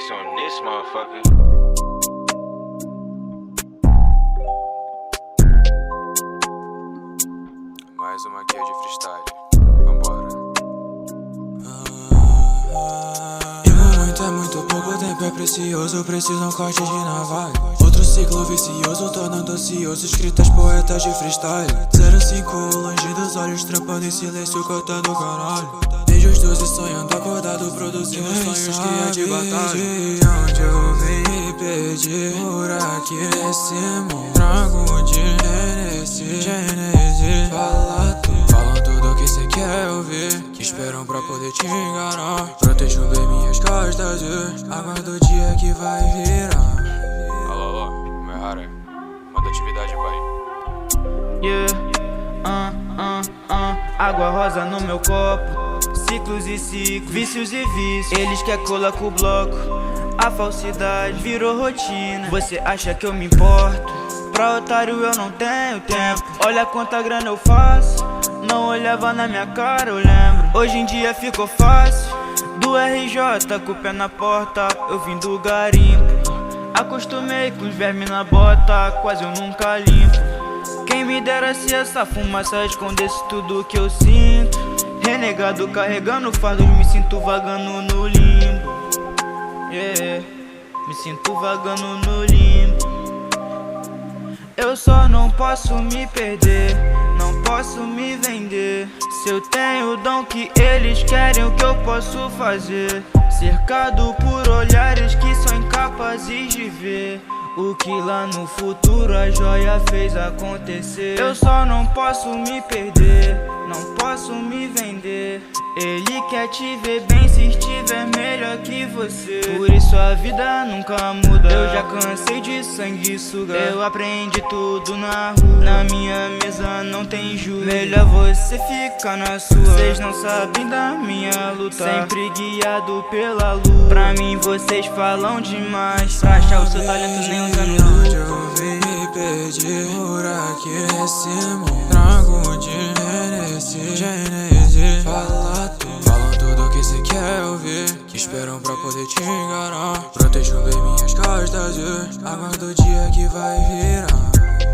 Max on this motherfucker. Mais uma aqui de freestyle. Vambora. É muito pouco tempo, é precioso, preciso um corte de navalha. Outro ciclo vicioso, tornando ocioso escritas poetas de freestyle. 05, longe dos olhos, trampando em silêncio, cortando o caralho. Desde os 12 sonhando acordado, produzindo sonhos que é de batalha. De onde eu vim me perdi, por aqui nesse mundo. Trago de Gênesis, fala tudo. Falam tudo que cê quer ouvir, que esperam pra poder te enganar. Protejo bem minhas costas e aguardo o dia que vai virar. Alô, alô, meu raro, manda atividade, pai. Água rosa no meu copo, ciclos e ciclos, vícios e vícios. Eles querem colar com o bloco, a falsidade virou rotina. Você acha que eu me importo? Pra otário eu não tenho tempo. Olha quanta grana eu faço, não olhava na minha cara, eu lembro. Hoje em dia ficou fácil, do RJ com o pé na porta. Eu vim do garimpo, acostumei com os vermes na bota, quase eu nunca limpo. Quem me dera se essa fumaça escondesse tudo que eu sinto. Renegado carregando fardos, me sinto vagando no limbo. Me sinto vagando no limbo. Eu só não posso me perder, não posso me vender. Se eu tenho o dom que eles querem, o que eu posso fazer? Cercado por olhares que são incapazes de ver o que lá no futuro a joia fez acontecer. Eu só não posso me perder, não posso me vender. Ele quer te ver bem se estiver melhor que você. Por isso a vida nunca muda, eu já cansei de sanguessuga. Eu aprendi tudo na rua, na minha mesa não tem juros. Melhor você ficar na sua, vocês não sabem da minha luta. Sempre guiado pela luz, pra mim vocês falam demais. Pra achar o seu talento nem usando luz. Onde eu vim me perdi, por aqui nesse mundo. Trago de Gênesis, fala tudo. Falam tudo que cê quer ouvir, que esperam pra poder te enganar. Protejo bem minhas costas e aguardo o dia que vai virar.